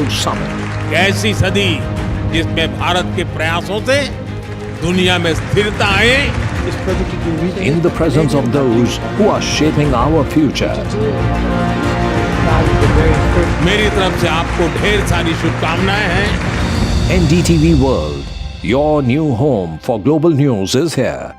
World Summit. कैसी सदी जिसमें भारत के प्रयासों से दुनिया में स्थिरता आए, In the presence of those who are shaping our future. मेरी तरफ से आपको ढेर सारी शुभकामनाएं हैं। NDTV World, your new home for global news is here.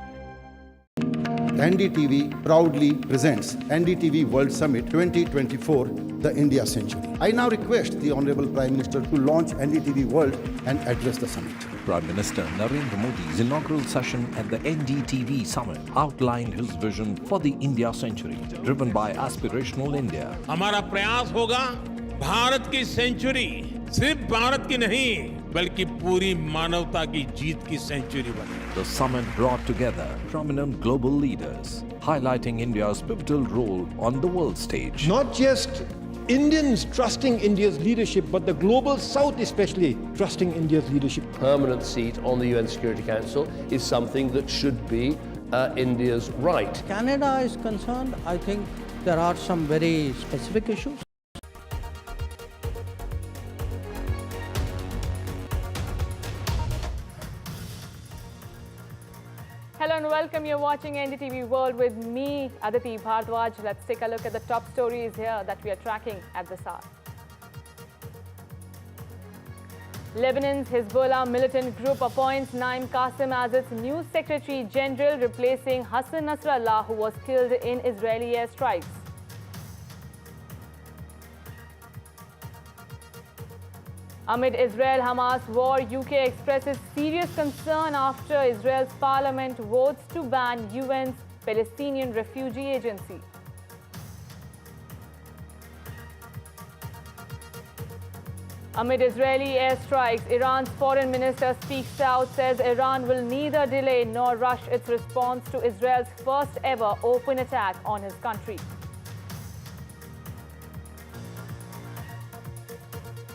NDTV proudly presents NDTV World Summit 2024, the India Century. I now request the Honorable Prime Minister to launch NDTV World and address the summit. Prime Minister Narendra Modi's inaugural session at the NDTV Summit outlined his vision for the India Century, driven by aspirational India. हमारा प्रयास होगा भारत की century सिर्फ भारत की नहीं बल्कि पूरी मानवता की जीत की सेंचुरी बने। The summit brought together prominent global leaders, highlighting India's pivotal role on the world stage. Not just Indians trusting India's leadership, but the global South especially trusting India's leadership. Permanent seat on the UN Security Council is something that should be India's right. Canada is concerned, I think there are some very specific issues. Hello and welcome. You're watching NDTV World with me, Aditi Bhardwaj. Let's take a look at the top stories here that we are tracking at this hour. Lebanon's Hezbollah militant group appoints Naim Qassem as its new Secretary General, replacing Hassan Nasrallah, who was killed in Israeli airstrikes. Amid Israel-Hamas war, UK expresses serious concern after Israel's parliament votes to ban UN's Palestinian Refugee Agency. Amid Israeli airstrikes, Iran's foreign minister speaks out, says Iran will neither delay nor rush its response to Israel's first ever open attack on his country.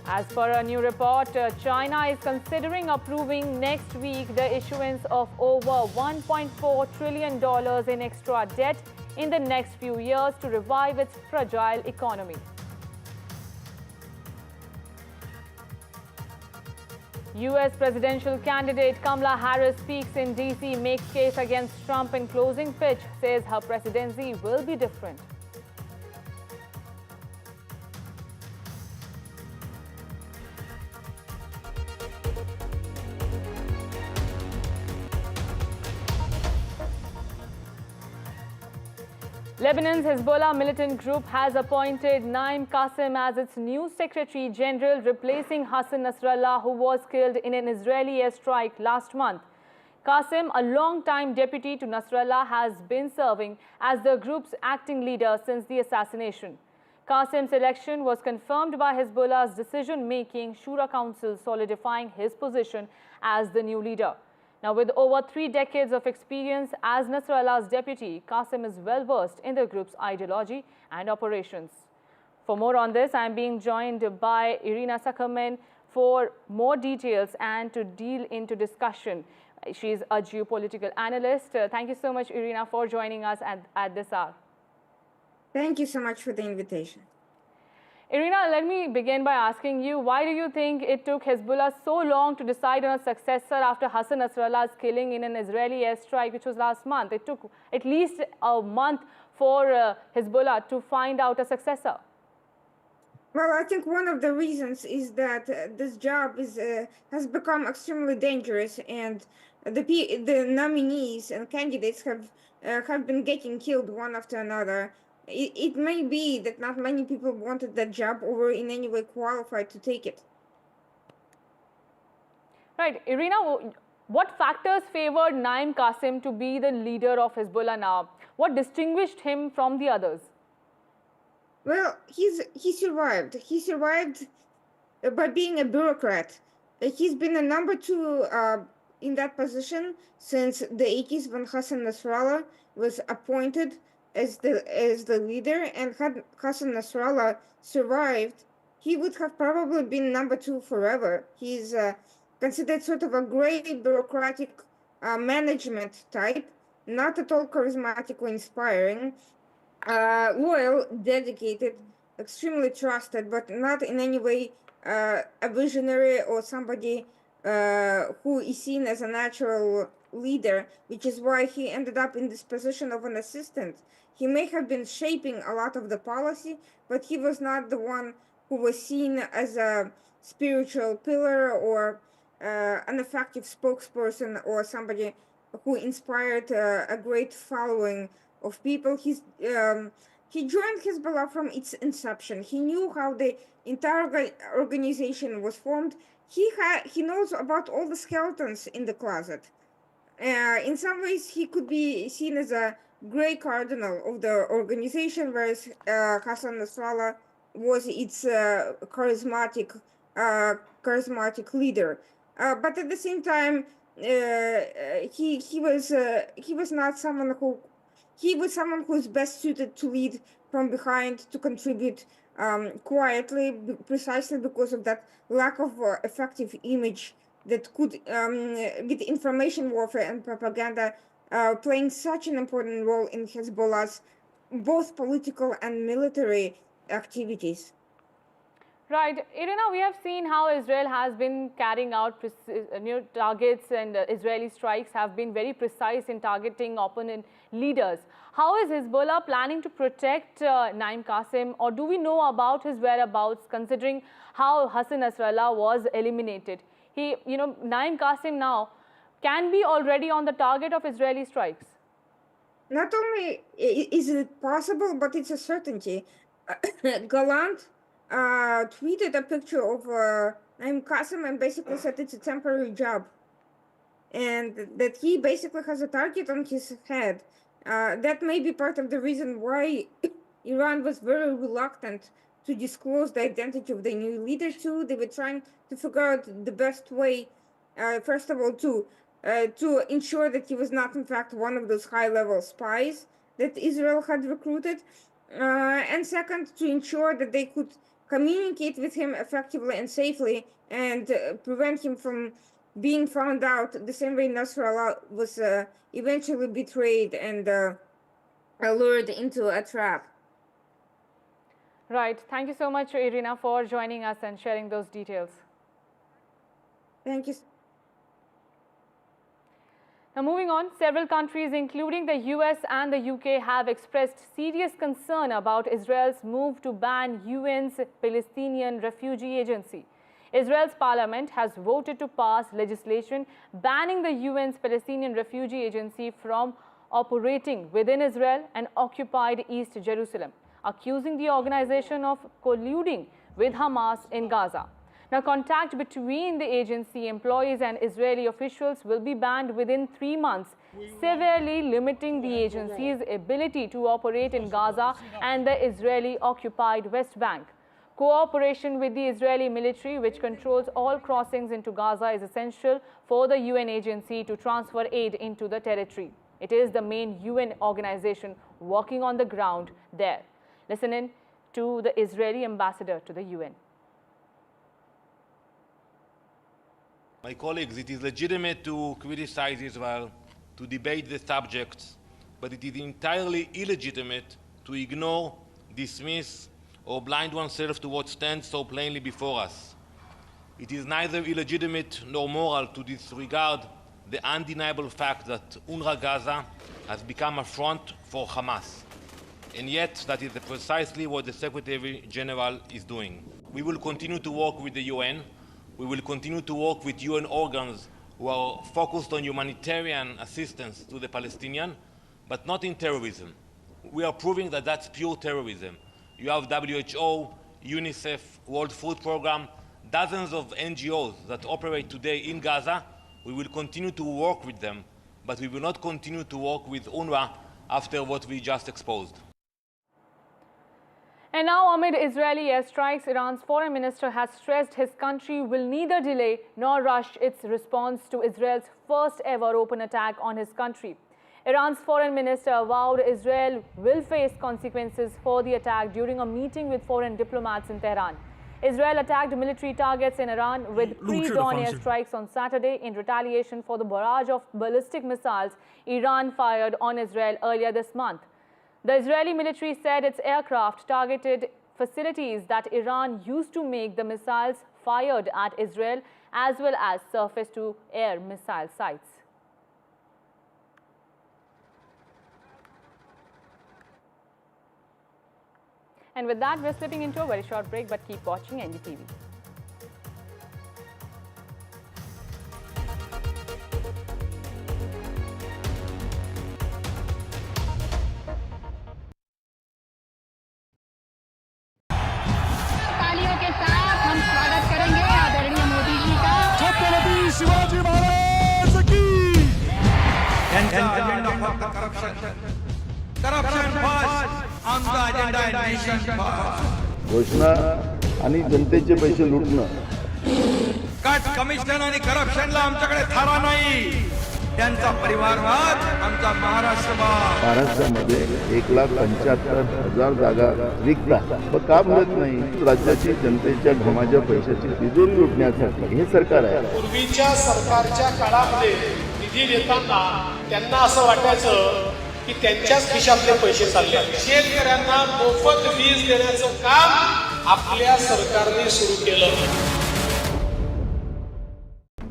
As per a new report, China is considering approving next week the issuance of over $1.4 trillion in extra debt in the next few years to revive its fragile economy. US presidential candidate Kamla Harris speaks in DC, makes case against Trump in closing pitch, says her presidency will be different. Lebanon's Hezbollah militant group has appointed Naim Qassem as its new Secretary General, replacing Hassan Nasrallah, who was killed in an Israeli airstrike last month. Qassem, a long-time deputy to Nasrallah, has been serving as the group's acting leader since the assassination. Qassem's election was confirmed by Hezbollah's decision-making Shura Council, solidifying his position as the new leader. Now, with over 3 decades of experience as Nasrallah's deputy, Qassem is well-versed in the group's ideology and operations. For more on this, I am being joined by Irina Sakhamen for more details and to deal into discussion. She is a geopolitical analyst. Thank you so much, Irina, for joining us at this hour. Thank you so much for the invitation. Irina, let me begin by asking you, why do you think it took Hezbollah so long to decide on a successor after Hassan Nasrallah's killing in an Israeli airstrike, which was last month? It took at least a month for Hezbollah to find out a successor. Well, I think one of the reasons is that this job has become extremely dangerous, and the nominees and candidates have been getting killed one after another. It may be that not many people wanted that job or were in any way qualified to take it. Right. Irina, what factors favored Naim Qassem to be the leader of Hezbollah now? What distinguished him from the others? Well, he survived. He survived by being a bureaucrat. He's been a number 2 in that position since the 80s, when Hassan Nasrallah was appointed as the leader, and had Hassan Nasrallah survived, he would have probably been number 2 forever. He's considered sort of a great bureaucratic management type, not at all charismatic or inspiring, loyal, dedicated, extremely trusted, but not in any way a visionary or somebody who is seen as a natural leader, which is why he ended up in this position of an assistant. He may have been shaping a lot of the policy, but he was not the one who was seen as a spiritual pillar or an effective spokesperson or somebody who inspired a great following of people. He joined Hezbollah from its inception. He knew how the entire organization was formed. He knows about all the skeletons in the closet. In some ways, he could be seen as a gray cardinal of the organization, whereas Hassan Nasrallah was its charismatic leader. But at the same time, he was not someone who. He was someone who is best suited to lead from behind, to contribute quietly, precisely because of that lack of effective image that could, with information warfare and propaganda, playing such an important role in Hezbollah's both political and military activities. Right. Irina, we have seen how Israel has been carrying out new targets, and Israeli strikes have been very precise in targeting opponent leaders. How is Hezbollah planning to protect Naim Qassem, or do we know about his whereabouts, considering how Hassan Nasrallah was eliminated? Naim Qassem now can be already on the target of Israeli strikes. Not only is it possible, but it's a certainty. Gallant tweeted a picture of Naim Qassem and basically said it's a temporary job, and that he basically has a target on his head. That may be part of the reason why Iran was very reluctant to disclose the identity of the new leader too. They were trying to figure out the best way, first of all, to ensure that he was not in fact one of those high-level spies that Israel had recruited, and second, to ensure that they could communicate with him effectively and safely and prevent him from being found out the same way Nasrallah was eventually betrayed and lured into a trap. Right. Thank you so much, Irina, for joining us and sharing those details. Thank you. Now, moving on, several countries, including the US and the UK, have expressed serious concern about Israel's move to ban UN's Palestinian Refugee Agency. Israel's parliament has voted to pass legislation banning the UN's Palestinian Refugee Agency from operating within Israel and occupied East Jerusalem, accusing the organization of colluding with Hamas in Gaza. Now, contact between the agency employees and Israeli officials will be banned within 3 months, severely limiting the agency's ability to operate in Gaza and the Israeli-occupied West Bank. Cooperation with the Israeli military, which controls all crossings into Gaza, is essential for the UN agency to transfer aid into the territory. It is the main UN organization working on the ground there. Listen in to the Israeli ambassador to the UN. My colleagues, it is legitimate to criticize Israel, to debate the subjects, but it is entirely illegitimate to ignore, dismiss, or blind oneself to what stands so plainly before us. It is neither illegitimate nor moral to disregard the undeniable fact that UNRWA Gaza has become a front for Hamas. And yet, that is precisely what the Secretary General is doing. We will continue to work with the UN. We will continue to work with UN organs who are focused on humanitarian assistance to the Palestinians, but not in terrorism. We are proving that that's pure terrorism. You have WHO, UNICEF, World Food Programme, dozens of NGOs that operate today in Gaza. We will continue to work with them, but we will not continue to work with UNRWA after what we just exposed. And now, amid Israeli airstrikes, Iran's foreign minister has stressed his country will neither delay nor rush its response to Israel's first ever open attack on his country. Iran's foreign minister vowed Israel will face consequences for the attack during a meeting with foreign diplomats in Tehran. Israel attacked military targets in Iran with pre-dawn airstrikes on Saturday in retaliation for the barrage of ballistic missiles Iran fired on Israel earlier this month. The Israeli military said its aircraft targeted facilities that Iran used to make the missiles fired at Israel as well as surface-to-air missile sites. And with that, we're slipping into a very short break, but keep watching NDTV. तालियों के साथ हम स्वागत करेंगे आदरणीय मोदी जी का। छत्रपति शिवाजी महाराज की। घोषणा आणि जनतेचे पैसे लुटणं. कट कमिशन आणि करप्शनला आमच्याकडे थारा नाही. त्यांचा परिवारवाद आमचा महाराष्ट्रवाद. महाराष्ट्रामध्ये 1,75,000 जागा रिक्त आहेत. पण का भरत नाही? राज्याची जनतेच्या घमाच्या पैशाची तिजोरी लुटण्यासाठी हे सरकार आहे. पूर्वीच्या सरकारच्या काळामध्ये निधी देताना त्यांना असं वाटायचं की त्यांच्याच खिशातले पैसे चालले. शेतकऱ्यांना मोफत वीज देण्याचं काम आपल्या सरकारने सुरू केलं.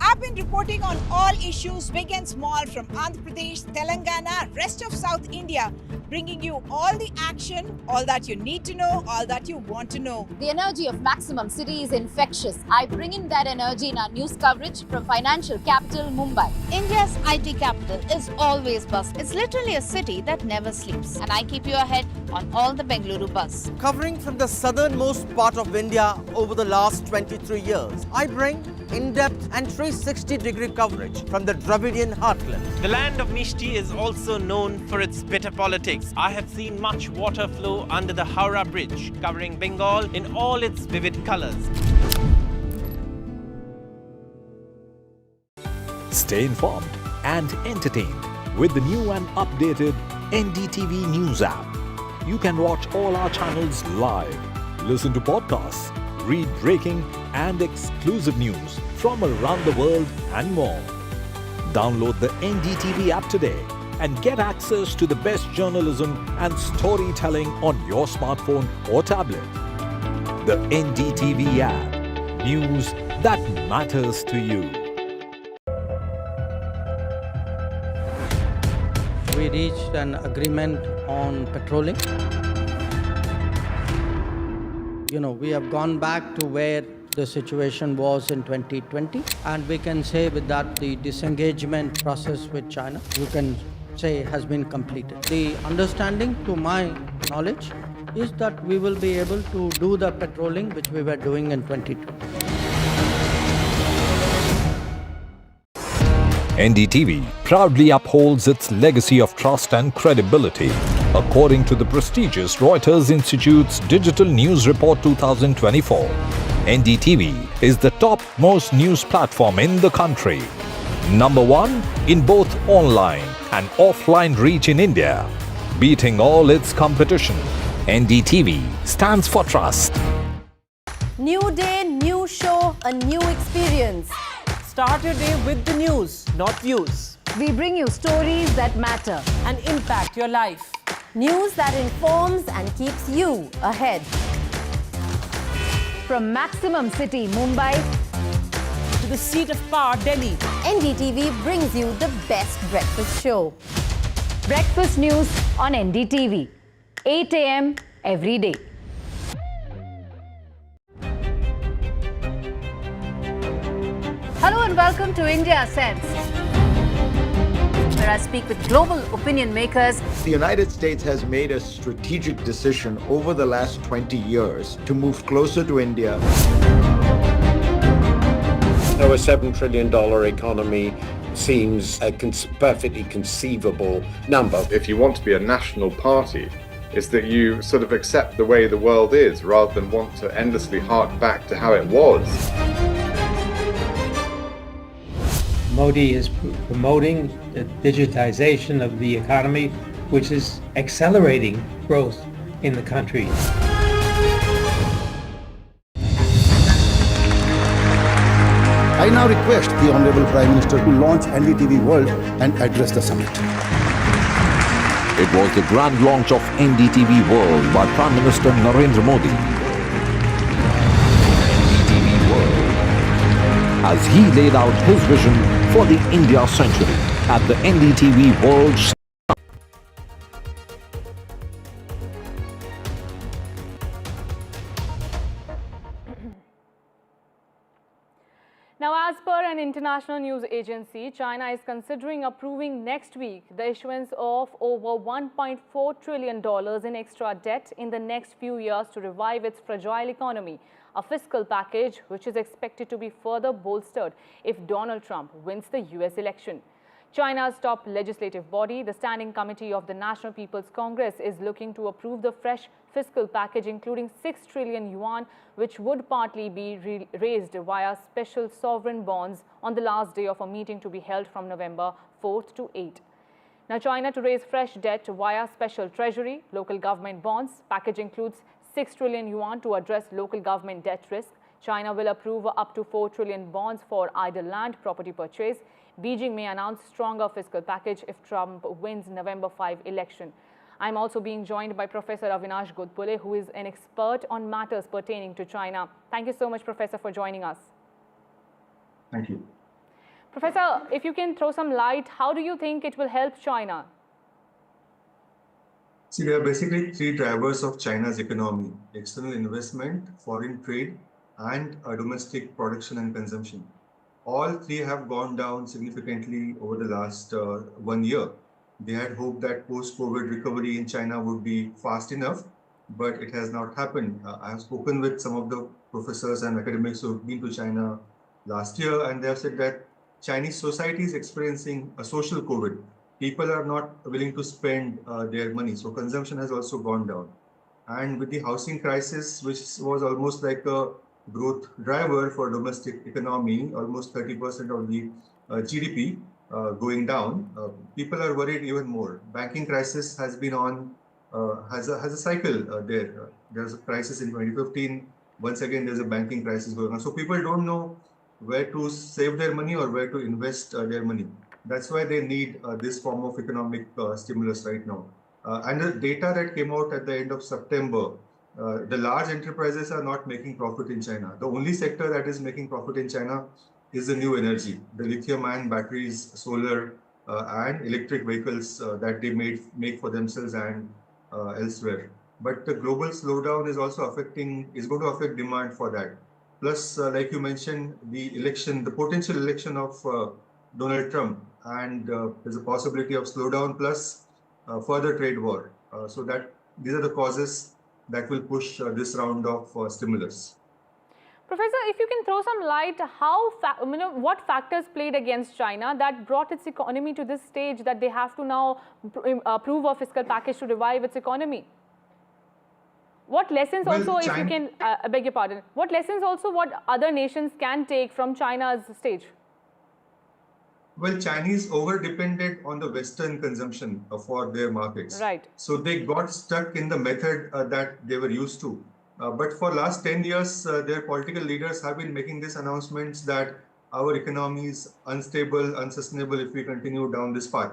I've been reporting on all issues, big and small, from Andhra Pradesh, Telangana, rest of South India, bringing you all the action, all that you need to know, all that you want to know. The energy of Maximum City is infectious. I bring in that energy in our news coverage from financial capital Mumbai. India's IT capital is always bustling. It's literally a city that never sleeps. And I keep you ahead on all the Bengaluru buzz. Covering from the southernmost part of India over the last 23 years, I bring in-depth and 360-degree coverage from the Dravidian heartland. The land of Mishti is also known for its bitter politics. I have seen much water flow under the Howrah Bridge, covering Bengal in all its vivid colors. Stay informed and entertained with the new and updated NDTV News app. You can watch all our channels live, listen to podcasts, read breaking and exclusive news from around the world and more. Download the NDTV app today and get access to the best journalism and storytelling on your smartphone or tablet. The NDTV app. News that matters to you. We reached an agreement on patrolling. We have gone back to where the situation was in 2020, and we can say with that the disengagement process with China, you can say, has been completed. The understanding, to my knowledge, is that we will be able to do the patrolling which we were doing in 2020. NDTV proudly upholds its legacy of trust and credibility. According to the prestigious Reuters Institute's Digital News Report 2024, NDTV is the topmost news platform in the country. Number 1 in both online and offline reach in India, beating all its competition. NDTV stands for trust. New day, new show, a new experience. Start your day with the news, not views. We bring you stories that matter and impact your life. News that informs and keeps you ahead. From Maximum City, Mumbai, to the seat of power, Delhi, NDTV brings you the best breakfast show. Breakfast news on NDTV, 8 a.m. every day. Hello and welcome to India Sense, where I speak with global opinion makers. The United States has made a strategic decision over the last 20 years to move closer to India. So a $7 trillion economy seems a perfectly conceivable number. If you want to be a national party, it's that you sort of accept the way the world is rather than want to endlessly hark back to how it was. Modi is promoting the digitization of the economy, which is accelerating growth in the country. I now request the Honorable Prime Minister to launch NDTV World and address the summit. It was the grand launch of NDTV World by Prime Minister Narendra Modi. NDTV World. as he laid out his vision for the India century at the NDTV World Summit. Now, as per an international news agency, China is considering approving next week the issuance of over $1.4 trillion in extra debt in the next few years to revive its fragile economy, a fiscal package which is expected to be further bolstered if Donald Trump wins the US election. China's top legislative body, the Standing Committee of the National People's Congress, is looking to approve the fresh fiscal package, including 6 trillion yuan, which would partly be raised via special sovereign bonds on the last day of a meeting to be held from November 4th to 8th. Now, China to raise fresh debt via special treasury, local government bonds. Package includes 6 trillion yuan to address local government debt risk. China will approve up to 4 trillion bonds for idle land property purchase. Beijing may announce stronger fiscal package if Trump wins November 5 election. I'm also being joined by Professor Avinash Godbole, who is an expert on matters pertaining to China. Thank you so much, Professor, for joining us. Thank you. Professor, if you can throw some light, how do you think it will help China? See, there are basically three drivers of China's economy: external investment, foreign trade, and domestic production and consumption. All three have gone down significantly over the last 1 year. They had hoped that post-COVID recovery in China would be fast enough, but it has not happened. I have spoken with some of the professors and academics who have been to China last year, and they have said that Chinese society is experiencing a social COVID. People are not willing to spend their money, so consumption has also gone down. And with the housing crisis, which was almost like a growth driver for domestic economy, almost 30% of the GDP going down, people are worried even more. Banking crisis has been on, has a cycle there. There's a crisis in 2015. Once again, there's a banking crisis going on. So people don't know where to save their money or where to invest their money. That's why they need this form of economic stimulus right now. And the data that came out at the end of September, the large enterprises are not making profit in China. The only sector that is making profit in China is the new energy, the lithium-ion batteries, solar, and electric vehicles that they make for themselves and elsewhere. But the global slowdown is also going to affect demand for that. Plus, like you mentioned, the potential election of Donald Trump, and there's a possibility of slowdown plus further trade war. So that these are the causes that will push this round of stimulus. Professor, if you can throw some light, what factors played against China that brought its economy to this stage that they have to now approve a fiscal package to revive its economy? What lessons also, if you can, I beg your pardon, what lessons also what other nations can take from China's stage? Well, Chinese over-depended on the Western consumption for their markets. Right. So they got stuck in the method that they were used to. But for last 10 years, their political leaders have been making these announcements that our economy is unstable, unsustainable if we continue down this path.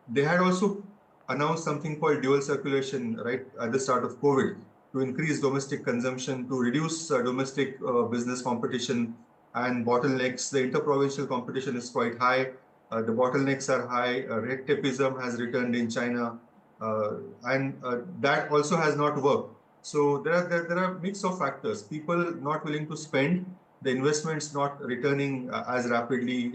They had also announced something called dual circulation right at the start of COVID to increase domestic consumption, to reduce domestic business competition and bottlenecks. The interprovincial competition is quite high. The bottlenecks are high. Red tapeism has returned in China, and that also has not worked. So there are a mix of factors. People not willing to spend, the investments not returning as rapidly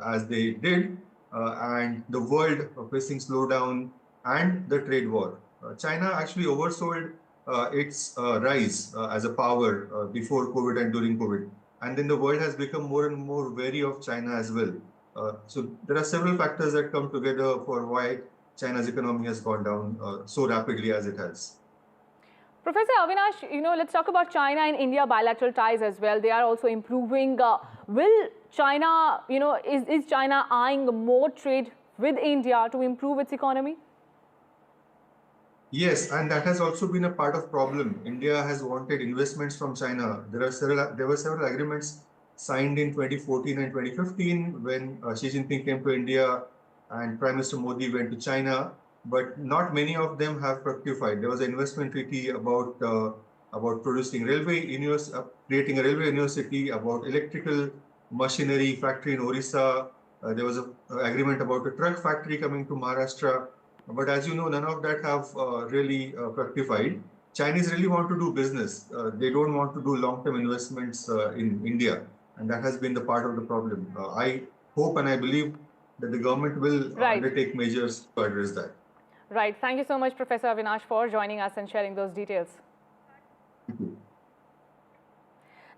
as they did, and the world facing slowdown and the trade war. China actually oversold its rise as a power before COVID and during COVID. And then the world has become more and more wary of China as well. So there are several factors that come together for why China's economy has gone down so rapidly as it has. Professor Avinash, let's talk about China and India bilateral ties as well. They are also improving. Will China, is China eyeing more trade with India to improve its economy? Yes, and that has also been a part of problem. India has wanted investments from China. There were several agreements signed in 2014 and 2015 when Xi Jinping came to India and Prime Minister Modi went to China, but not many of them have fructified. There was an investment treaty about about producing creating a railway university, about electrical machinery factory in Orissa. There was an agreement about a truck factory coming to Maharashtra. But as you know, none of that have really fructified. Chinese really want to do business. They don't want to do long-term investments in India. And that has been the part of the problem. I hope and I believe that the government will undertake measures to address that. Right. Thank you so much, Professor Avinash, for joining us and sharing those details. Thank you.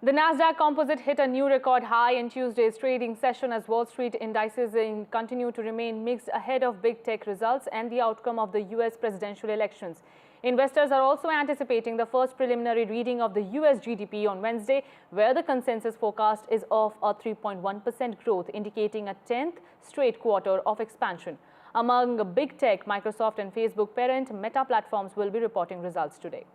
The Nasdaq Composite hit a new record high in Tuesday's trading session as Wall Street indices continue to remain mixed ahead of big tech results and the outcome of the US presidential elections. Investors are also anticipating the first preliminary reading of the US GDP on Wednesday, where the consensus forecast is of a 3.1% growth, indicating a 10th straight quarter of expansion. Among big tech, Microsoft and Facebook parent Meta Platforms will be reporting results today.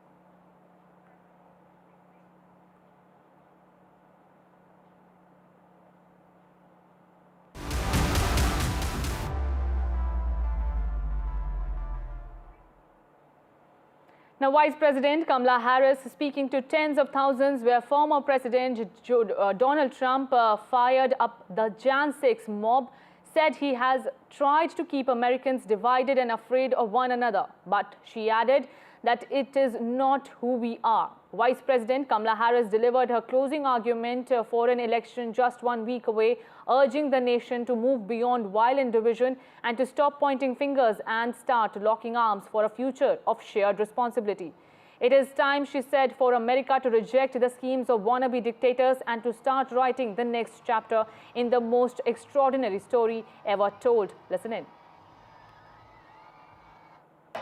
Now, Vice President Kamla Harris speaking to tens of thousands where former President Donald Trump fired up the Jan 6 mob, said he has tried to keep Americans divided and afraid of one another. But she added that it is not who we are. Vice President Kamla Harris delivered her closing argument for an election just 1 week away, urging the nation to move beyond violent division and to stop pointing fingers and start locking arms for a future of shared responsibility. It is time, she said, for America to reject the schemes of wannabe dictators and to start writing the next chapter in the most extraordinary story ever told. Listen in.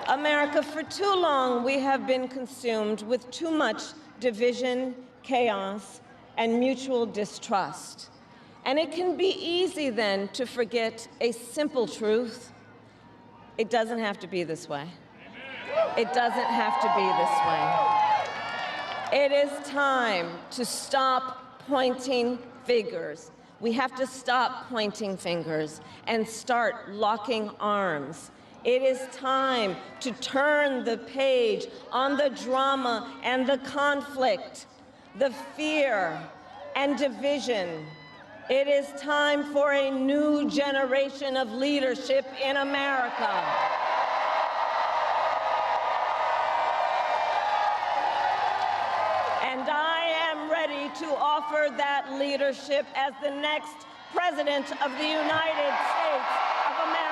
America, for too long, we have been consumed with too much division, chaos, and mutual distrust. And it can be easy then to forget a simple truth. It doesn't have to be this way. It doesn't have to be this way. It is time to stop pointing fingers. We have to stop pointing fingers and start locking arms. It is time to turn the page on the drama and the conflict, the fear and division. It is time for a new generation of leadership in America. And I am ready to offer that leadership as the next President of the United States of America.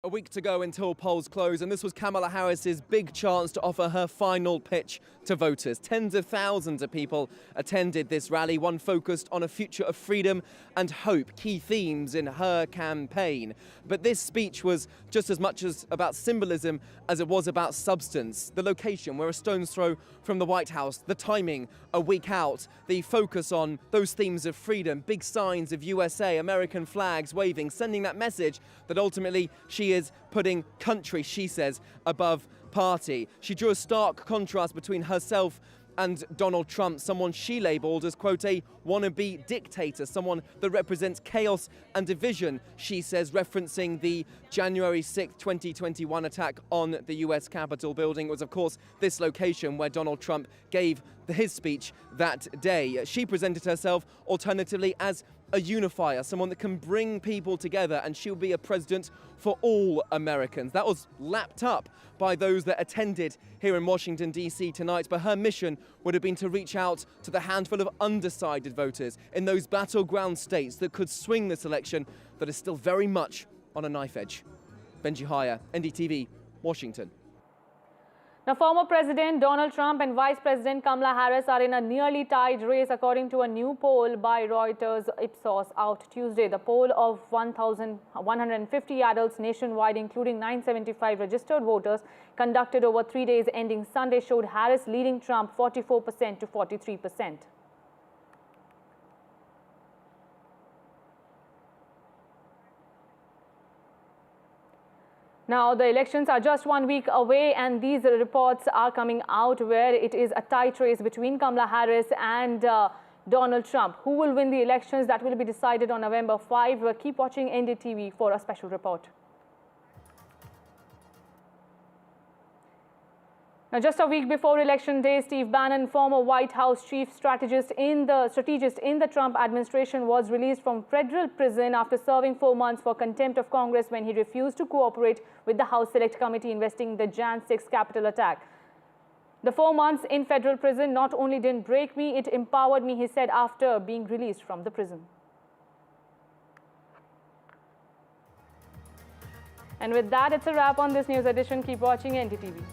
A week to go until polls close, and this was Kamala Harris's big chance to offer her final pitch to voters. Tens of thousands of people attended this rally, one focused on a future of freedom and hope, key themes in her campaign. But this speech was just as much about symbolism as it was about substance. The location, we're a stone's throw from the White House, the timing, a week out, the focus on those themes of freedom, big signs of USA, American flags waving, sending that message that ultimately she is putting country, she says, above party. She drew a stark contrast between herself and Donald Trump, someone she labelled as, quote, a wannabe dictator, someone that represents chaos and division, she says, referencing the January 6th, 2021 attack on the US Capitol building. It was, of course, this location where Donald Trump gave his speech that day. She presented herself, alternatively, as a unifier, someone that can bring people together, and she'll be a president for all Americans. That was lapped up by those that attended here in Washington, D.C. tonight, but her mission would have been to reach out to the handful of undecided voters in those battleground states that could swing this election that is still very much on a knife edge. Benji Haya, NDTV, Washington. Now, former President Donald Trump and Vice President Kamla Harris are in a nearly tied race, according to a new poll by Reuters Ipsos out Tuesday. The poll of 1,150 adults nationwide, including 975 registered voters, conducted over 3 days ending Sunday, showed Harris leading Trump 44% to 43%. Now, the elections are just 1 week away, and these reports are coming out where it is a tight race between Kamala Harris and Donald Trump. Who will win the elections? That will be decided on November 5. Keep watching NDTV for a special report. Now, just a week before Election Day, Steve Bannon, former White House chief strategist in the Trump administration, was released from federal prison after serving 4 months for contempt of Congress when he refused to cooperate with the House Select Committee investigating the Jan 6 Capitol attack. The 4 months in federal prison not only didn't break me, it empowered me, he said after being released from the prison. And with that, it's a wrap on this news edition. Keep watching NDTV.